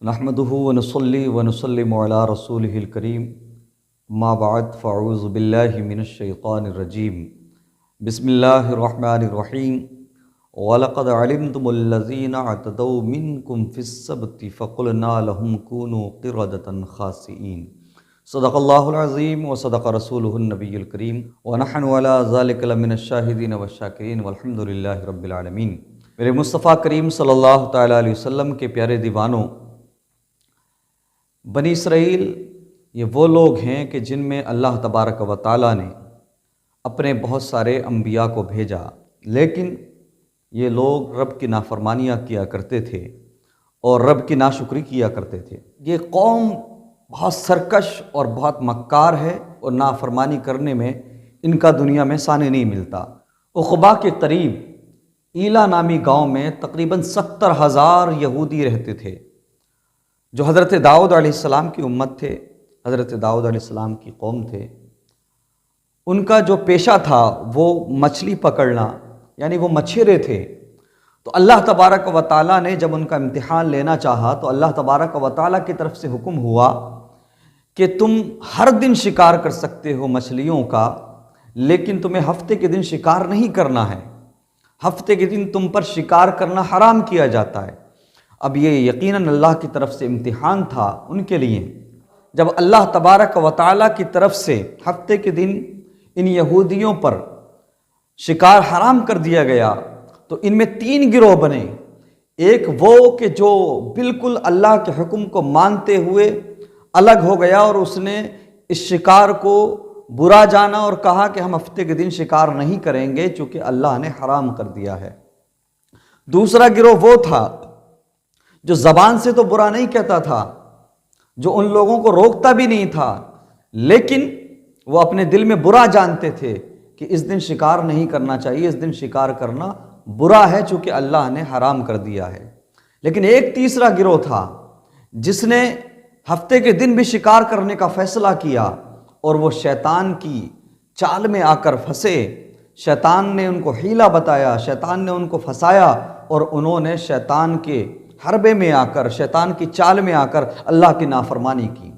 نحمده ونصلي ونسلم على رسوله الكريم ما بعد فاعوذ بالله من الشيطان الرجيم بسم الله الرحمن الرحيم وَلَقَدْ عَلِمْتُمُ الَّذِينَ اعْتَدَوْا مِنْكُمْ فِي السَّبْتِ فَقُلْنَا لَهُمْ كُونُوا قِرَدَةً خَاسِئِينَ صدق اللہ العظیم وصدق رسولہ النبی الکریم ونحن علی ذلک لمن الشاہدین والشاکرین والحمد للہ رب العالمین۔ میرے مصطفیٰ کریم صلی اللہ تعالیٰ علیہ وسلم کے پیارے دیوانوں، بنی اسرائیل یہ وہ لوگ ہیں کہ جن میں اللہ تبارک و تعالیٰ نے اپنے بہت سارے انبیاء کو بھیجا، لیکن یہ لوگ رب کی نافرمانیاں کیا کرتے تھے اور رب کی ناشکری کیا کرتے تھے۔ یہ قوم بہت سرکش اور بہت مکار ہے اور نافرمانی کرنے میں ان کا دنیا میں ثانی نہیں ملتا۔ عقبہ کے قریب ایلا نامی گاؤں میں تقریباً 70,000 یہودی رہتے تھے جو حضرت داؤد علیہ السلام کی امت تھے، حضرت داؤد علیہ السلام کی قوم تھے۔ ان کا جو پیشہ تھا وہ مچھلی پکڑنا، یعنی وہ مچھیرے تھے۔ تو اللہ تبارک و تعالیٰ نے جب ان کا امتحان لینا چاہا تو اللہ تبارک و تعالیٰ کی طرف سے حکم ہوا کہ تم ہر دن شکار کر سکتے ہو مچھلیوں کا، لیکن تمہیں ہفتے کے دن شکار نہیں کرنا ہے۔ ہفتے کے دن تم پر شکار کرنا حرام کیا جاتا ہے۔ اب یہ یقیناً اللہ کی طرف سے امتحان تھا ان کے لیے۔ جب اللہ تبارک و تعالیٰ کی طرف سے ہفتے کے دن ان یہودیوں پر شکار حرام کر دیا گیا تو ان میں 3 گروہ بنے۔ ایک وہ کہ جو بالکل اللہ کے حکم کو مانتے ہوئے الگ ہو گیا اور اس نے اس شکار کو برا جانا اور کہا کہ ہم ہفتے کے دن شکار نہیں کریں گے چونکہ اللہ نے حرام کر دیا ہے۔ دوسرا گروہ وہ تھا جو زبان سے تو برا نہیں کہتا تھا، جو ان لوگوں کو روکتا بھی نہیں تھا، لیکن وہ اپنے دل میں برا جانتے تھے کہ اس دن شکار نہیں کرنا چاہیے، اس دن شکار کرنا برا ہے چونکہ اللہ نے حرام کر دیا ہے۔ لیکن ایک تیسرا گروہ تھا جس نے ہفتے کے دن بھی شکار کرنے کا فیصلہ کیا اور وہ شیطان کی چال میں آ کر پھنسے۔ شیطان نے ان کو حیلہ بتایا، شیطان نے ان کو پھنسایا اور انہوں نے شیطان کے حربے میں آ کر، شیطان کی چال میں آ کر اللہ کی نافرمانی کی۔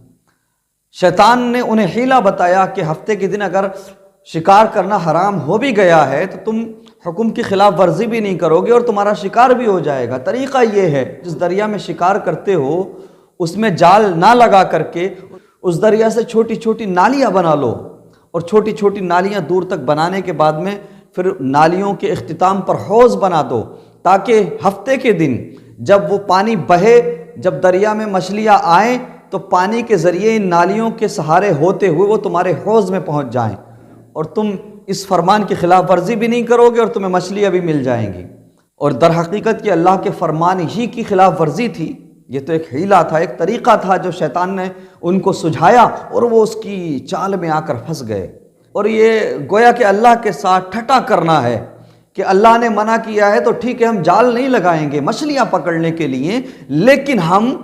شیطان نے انہیں حیلہ بتایا کہ ہفتے کے دن اگر شکار کرنا حرام ہو بھی گیا ہے تو تم حکم کی خلاف ورزی بھی نہیں کرو گے اور تمہارا شکار بھی ہو جائے گا۔ طریقہ یہ ہے جس دریا میں شکار کرتے ہو اس میں جال نہ لگا کر کے اس دریا سے چھوٹی چھوٹی نالیاں بنا لو، اور چھوٹی چھوٹی نالیاں دور تک بنانے کے بعد میں پھر نالیوں کے اختتام پر حوض بنا دو، تاکہ ہفتے کے دن جب وہ پانی بہے، جب دریا میں مچھلیاں آئیں تو پانی کے ذریعے ان نالیوں کے سہارے ہوتے ہوئے وہ تمہارے حوض میں پہنچ جائیں اور تم اس فرمان کی خلاف ورزی بھی نہیں کرو گے اور تمہیں مچھلیاں بھی مل جائیں گی۔ اور در حقیقت یہ اللہ کے فرمان ہی کی خلاف ورزی تھی۔ یہ تو ایک حیلہ تھا، ایک طریقہ تھا جو شیطان نے ان کو سجھایا اور وہ اس کی چال میں آ کر پھنس گئے۔ اور یہ گویا کہ اللہ کے ساتھ ٹھٹا کرنا ہے کہ اللہ نے منع کیا ہے تو ٹھیک ہے، ہم جال نہیں لگائیں گے مچھلیاں پکڑنے کے لیے، لیکن ہم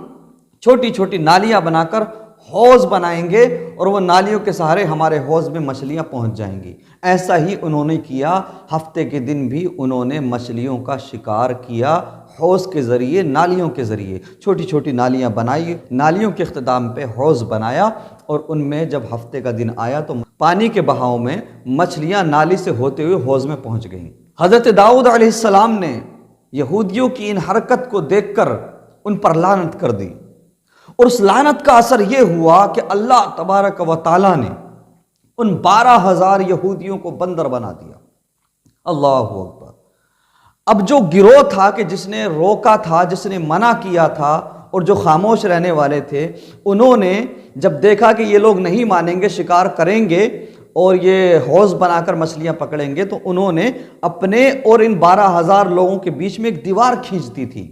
چھوٹی چھوٹی نالیاں بنا کر حوض بنائیں گے اور وہ نالیوں کے سہارے ہمارے حوض میں مچھلیاں پہنچ جائیں گی۔ ایسا ہی انہوں نے کیا، ہفتے کے دن بھی انہوں نے مچھلیوں کا شکار کیا، حوض کے ذریعے، نالیوں کے ذریعے چھوٹی چھوٹی نالیاں بنائی، نالیوں کے اختتام پہ حوض بنایا، اور ان میں جب ہفتے کا دن آیا تو پانی کے بہاؤ میں مچھلیاں نالی سے ہوتے ہوئے حوض میں پہنچ گئیں۔ حضرت داؤد علیہ السلام نے یہودیوں کی ان حرکت کو دیکھ کر ان پر لعنت کر دی، اور اس لعنت کا اثر یہ ہوا کہ اللہ تبارک و تعالیٰ نے ان 12,000 یہودیوں کو بندر بنا دیا۔ اللہ اکبر۔ اب جو گروہ تھا کہ جس نے روکا تھا، جس نے منع کیا تھا اور جو خاموش رہنے والے تھے، انہوں نے جب دیکھا کہ یہ لوگ نہیں مانیں گے، شکار کریں گے اور یہ حوض بنا کر مچھلیاں پکڑیں گے، تو انہوں نے اپنے اور ان 12,000 لوگوں کے بیچ میں ایک دیوار کھینچ دی تھی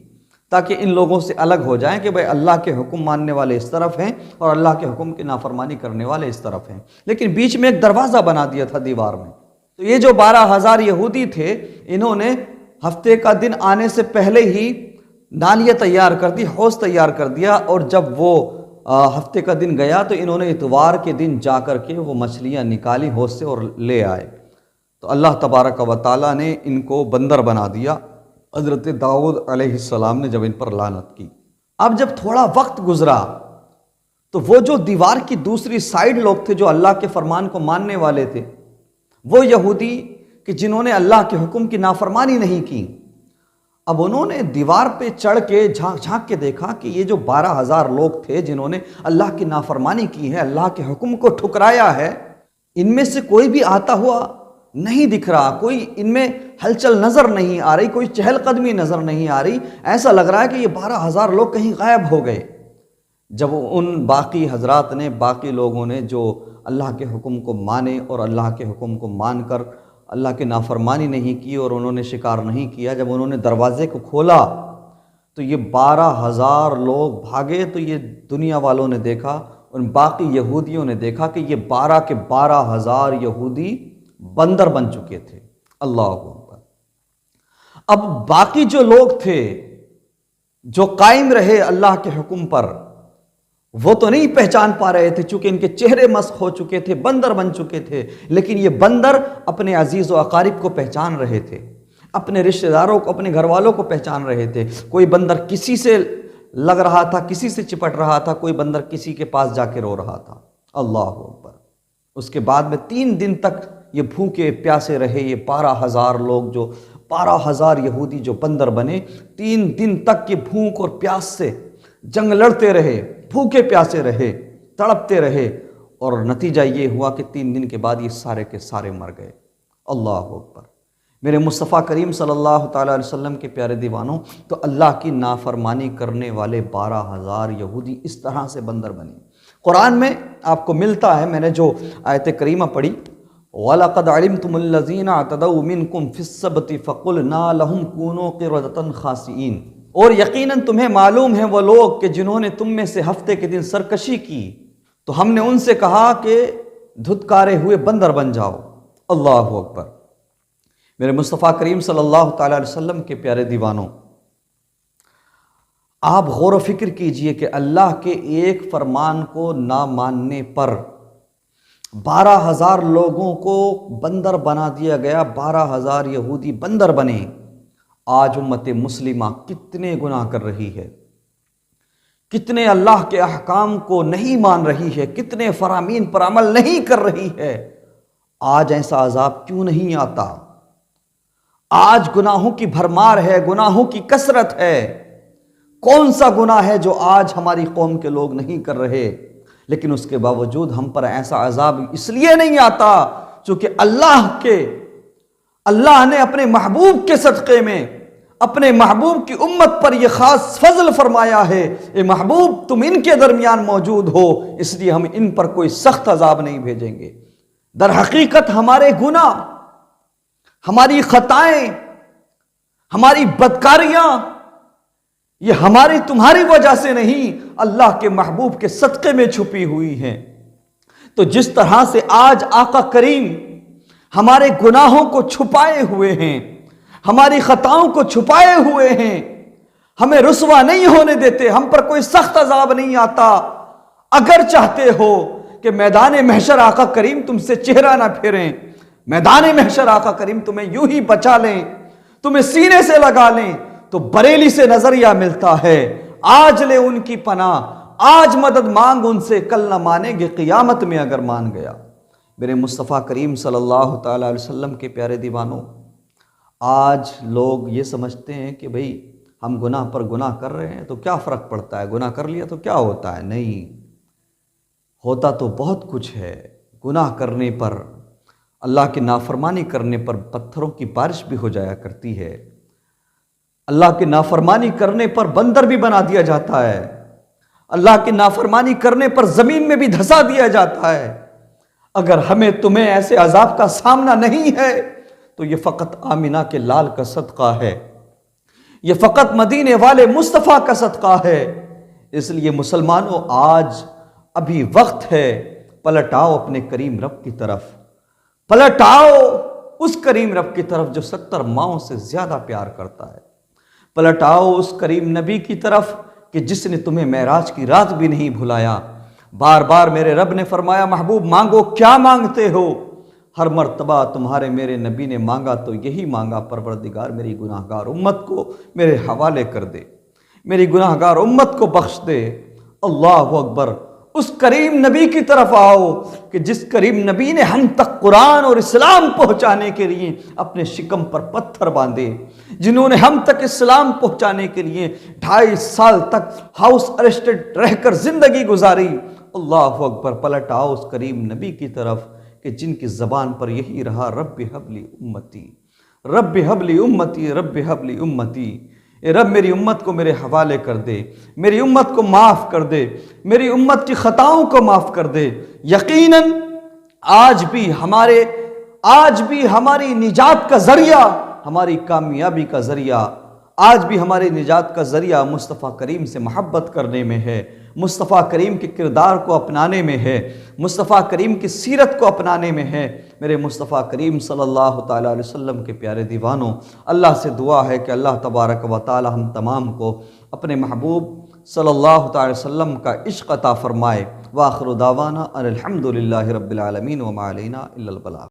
تاکہ ان لوگوں سے الگ ہو جائیں کہ بھائی اللہ کے حکم ماننے والے اس طرف ہیں اور اللہ کے حکم کی نافرمانی کرنے والے اس طرف ہیں، لیکن بیچ میں ایک دروازہ بنا دیا تھا دیوار میں۔ تو یہ جو 12,000 یہودی تھے، انہوں نے ہفتے کا دن آنے سے پہلے ہی نالیاں تیار کر دی، حوض تیار کر دیا، اور جب وہ ہفتے کا دن گیا تو انہوں نے اتوار کے دن جا کر کے وہ مچھلیاں نکالی حوض سے اور لے آئے۔ تو اللہ تبارک و تعالیٰ نے ان کو بندر بنا دیا۔ حضرت داؤد علیہ السلام نے جب ان پر لعنت کی اب جب تھوڑا وقت گزرا تو وہ جو دیوار کی دوسری سائیڈ لوگ تھے جو اللہ کے فرمان کو ماننے والے تھے، وہ یہودی کہ جنہوں نے اللہ کے حکم کی نافرمانی نہیں کی، اب انہوں نے دیوار پہ چڑھ کے جھانک کے دیکھا کہ یہ جو 12,000 لوگ تھے جنہوں نے اللہ کی نافرمانی کی ہے، اللہ کے حکم کو ٹھکرایا ہے، ان میں سے کوئی بھی آتا ہوا نہیں دکھ رہا، کوئی ان میں ہلچل نظر نہیں آ رہی، کوئی چہل قدمی نظر نہیں آ رہی، ایسا لگ رہا ہے کہ یہ 12,000 لوگ کہیں غائب ہو گئے۔ جب ان باقی حضرات نے، باقی لوگوں نے جو اللہ کے حکم کو مانے اور اللہ کے حکم کو مان کر اللہ کی نافرمانی نہیں کی اور انہوں نے شکار نہیں کیا، جب انہوں نے دروازے کو کھولا تو یہ 12,000 لوگ بھاگے، تو یہ دنیا والوں نے دیکھا، ان باقی یہودیوں نے دیکھا کہ یہ 12 کے 12,000 یہودی بندر بن چکے تھے۔ اللہ اکبر۔ اب باقی جو لوگ تھے جو قائم رہے اللہ کے حکم پر، وہ تو نہیں پہچان پا رہے تھے چونکہ ان کے چہرے مسخ ہو چکے تھے، بندر بن چکے تھے، لیکن یہ بندر اپنے عزیز و اقارب کو پہچان رہے تھے، اپنے رشتہ داروں کو، اپنے گھر والوں کو پہچان رہے تھے۔ کوئی بندر کسی سے لگ رہا تھا، کسی سے چپٹ رہا تھا، کوئی بندر کسی کے پاس جا کے رو رہا تھا۔ اللہ اکبر۔ اس کے بعد میں 3 دن تک یہ بھوکے پیاسے رہے، یہ 12,000 لوگ، جو 12,000 یہودی جو بندر بنے، 3 دن تک یہ بھوک اور پیاس سے جنگ لڑتے رہے، بھوکے پیاسے رہے، تڑپتے رہے، اور نتیجہ یہ ہوا کہ 3 دن کے بعد یہ سارے کے سارے مر گئے۔ اللہ اکبر۔ میرے مصطفیٰ کریم صلی اللہ تعالیٰ علیہ وسلم کے پیارے دیوانوں، تو اللہ کی نافرمانی کرنے والے 12,000 یہودی اس طرح سے بندر بنے۔ قرآن میں آپ کو ملتا ہے، میں نے جو آیت کریمہ پڑھی، وَلَقَدْ عَلِمْتُمُ الَّذِينَ اعْتَدَوْا مِنْكُمْ فِي السَّبْتِ فَقُلْنَا لَهُمْ كُونُوا قِرَدَةً خَاسِئِينَ، اور یقیناً تمہیں معلوم ہیں وہ لوگ کہ جنہوں نے تم میں سے ہفتے کے دن سرکشی کی، تو ہم نے ان سے کہا کہ دھتکارے ہوئے بندر بن جاؤ۔ اللہ اکبر۔ میرے مصطفیٰ کریم صلی اللہ تعالیٰ علیہ وسلم کے پیارے دیوانوں، آپ غور و فکر کیجئے کہ اللہ کے ایک فرمان کو نہ ماننے پر 12,000 لوگوں کو بندر بنا دیا گیا، 12,000 یہودی بندر بنے۔ آج امت مسلمہ کتنے گناہ کر رہی ہے، کتنے اللہ کے احکام کو نہیں مان رہی ہے، کتنے فرامین پر عمل نہیں کر رہی ہے۔ آج ایسا عذاب کیوں نہیں آتا؟ آج گناہوں کی بھرمار ہے، گناہوں کی کثرت ہے۔ کون سا گناہ ہے جو آج ہماری قوم کے لوگ نہیں کر رہے، لیکن اس کے باوجود ہم پر ایسا عذاب اس لیے نہیں آتا چونکہ اللہ نے اپنے محبوب کے صدقے میں اپنے محبوب کی امت پر یہ خاص فضل فرمایا ہے، اے محبوب تم ان کے درمیان موجود ہو، اس لیے ہم ان پر کوئی سخت عذاب نہیں بھیجیں گے۔ در حقیقت ہمارے گناہ، ہماری خطائیں، ہماری بدکاریاں، یہ ہماری تمہاری وجہ سے نہیں، اللہ کے محبوب کے صدقے میں چھپی ہوئی ہیں۔ تو جس طرح سے آج آقا کریم ہمارے گناہوں کو چھپائے ہوئے ہیں، ہماری خطاؤں کو چھپائے ہوئے ہیں، ہمیں رسوا نہیں ہونے دیتے، ہم پر کوئی سخت عذاب نہیں آتا۔ اگر چاہتے ہو کہ میدان محشر آقا کریم تم سے چہرہ نہ پھیریں، میدان محشر آقا کریم تمہیں یوں ہی بچا لیں، تمہیں سینے سے لگا لیں، تو بریلی سے نظریہ ملتا ہے، آج لے ان کی پناہ، آج مدد مانگ ان سے، کل نہ مانیں گے قیامت میں اگر مان گیا۔ میرے مصطفیٰ کریم صلی اللہ تعالیٰ علیہ وسلم کے پیارے دیوانوں، آج لوگ یہ سمجھتے ہیں کہ بھئی ہم گناہ پر گناہ کر رہے ہیں تو کیا فرق پڑتا ہے، گناہ کر لیا تو کیا ہوتا ہے۔ نہیں، ہوتا تو بہت کچھ ہے۔ گناہ کرنے پر، اللہ کی نافرمانی کرنے پر پتھروں کی بارش بھی ہو جایا کرتی ہے، اللہ کی نافرمانی کرنے پر بندر بھی بنا دیا جاتا ہے، اللہ کی نافرمانی کرنے پر زمین میں بھی دھسا دیا جاتا ہے۔ اگر ہمیں تمہیں ایسے عذاب کا سامنا نہیں ہے تو یہ فقط آمینہ کے لال کا صدقہ ہے، یہ فقط مدینے والے مصطفیٰ کا صدقہ ہے۔ اس لیے مسلمانوں، آج ابھی وقت ہے، پلٹ آؤ اپنے کریم رب کی طرف، پلٹ آؤ اس کریم رب کی طرف جو 70 ماؤں سے زیادہ پیار کرتا ہے، پلٹ آؤ اس کریم نبی کی طرف کہ جس نے تمہیں معراج کی رات بھی نہیں بھلایا۔ بار بار میرے رب نے فرمایا، محبوب مانگو، کیا مانگتے ہو؟ ہر مرتبہ تمہارے میرے نبی نے مانگا تو یہی مانگا، پروردگار میری گناہگار امت کو میرے حوالے کر دے، میری گناہ گار امت کو بخش دے۔ اللہ اکبر۔ اس کریم نبی کی طرف آؤ کہ جس کریم نبی نے ہم تک قرآن اور اسلام پہنچانے کے لیے اپنے شکم پر پتھر باندھے، جنہوں نے ہم تک اسلام پہنچانے کے لیے 2.5 سال تک ہاؤس ارسٹڈ رہ کر زندگی گزاری۔ اللہ اکبر۔ پلٹ آؤ اس کریم نبی کی طرف کہ جن کی زبان پر یہی رہا، رب ہب لی امتی، رب ہب لی امتی، رب ہب لی امتی۔ اے رب میری امت کو میرے حوالے کر دے، میری امت کو معاف کر دے، میری امت کی خطاؤں کو معاف کر دے۔ یقیناً آج بھی ہماری نجات کا ذریعہ، ہماری کامیابی کا ذریعہ، آج بھی ہماری نجات کا ذریعہ مصطفیٰ کریم سے محبت کرنے میں ہے، مصطفیٰ کریم کے کردار کو اپنانے میں ہے، مصطفیٰ کریم کی سیرت کو اپنانے میں ہے۔ میرے مصطفیٰ کریم صلی اللہ تعالیٰ علیہ وسلم کے پیارے دیوانوں، اللہ سے دعا ہے کہ اللہ تبارک و تعالی ہم تمام کو اپنے محبوب صلی اللہ تعالیٰ علیہ وسلم کا عشق عطا فرمائے۔ وآخر دعوانا ان الحمد للہ رب العالمین وما علینا الا البلاغ۔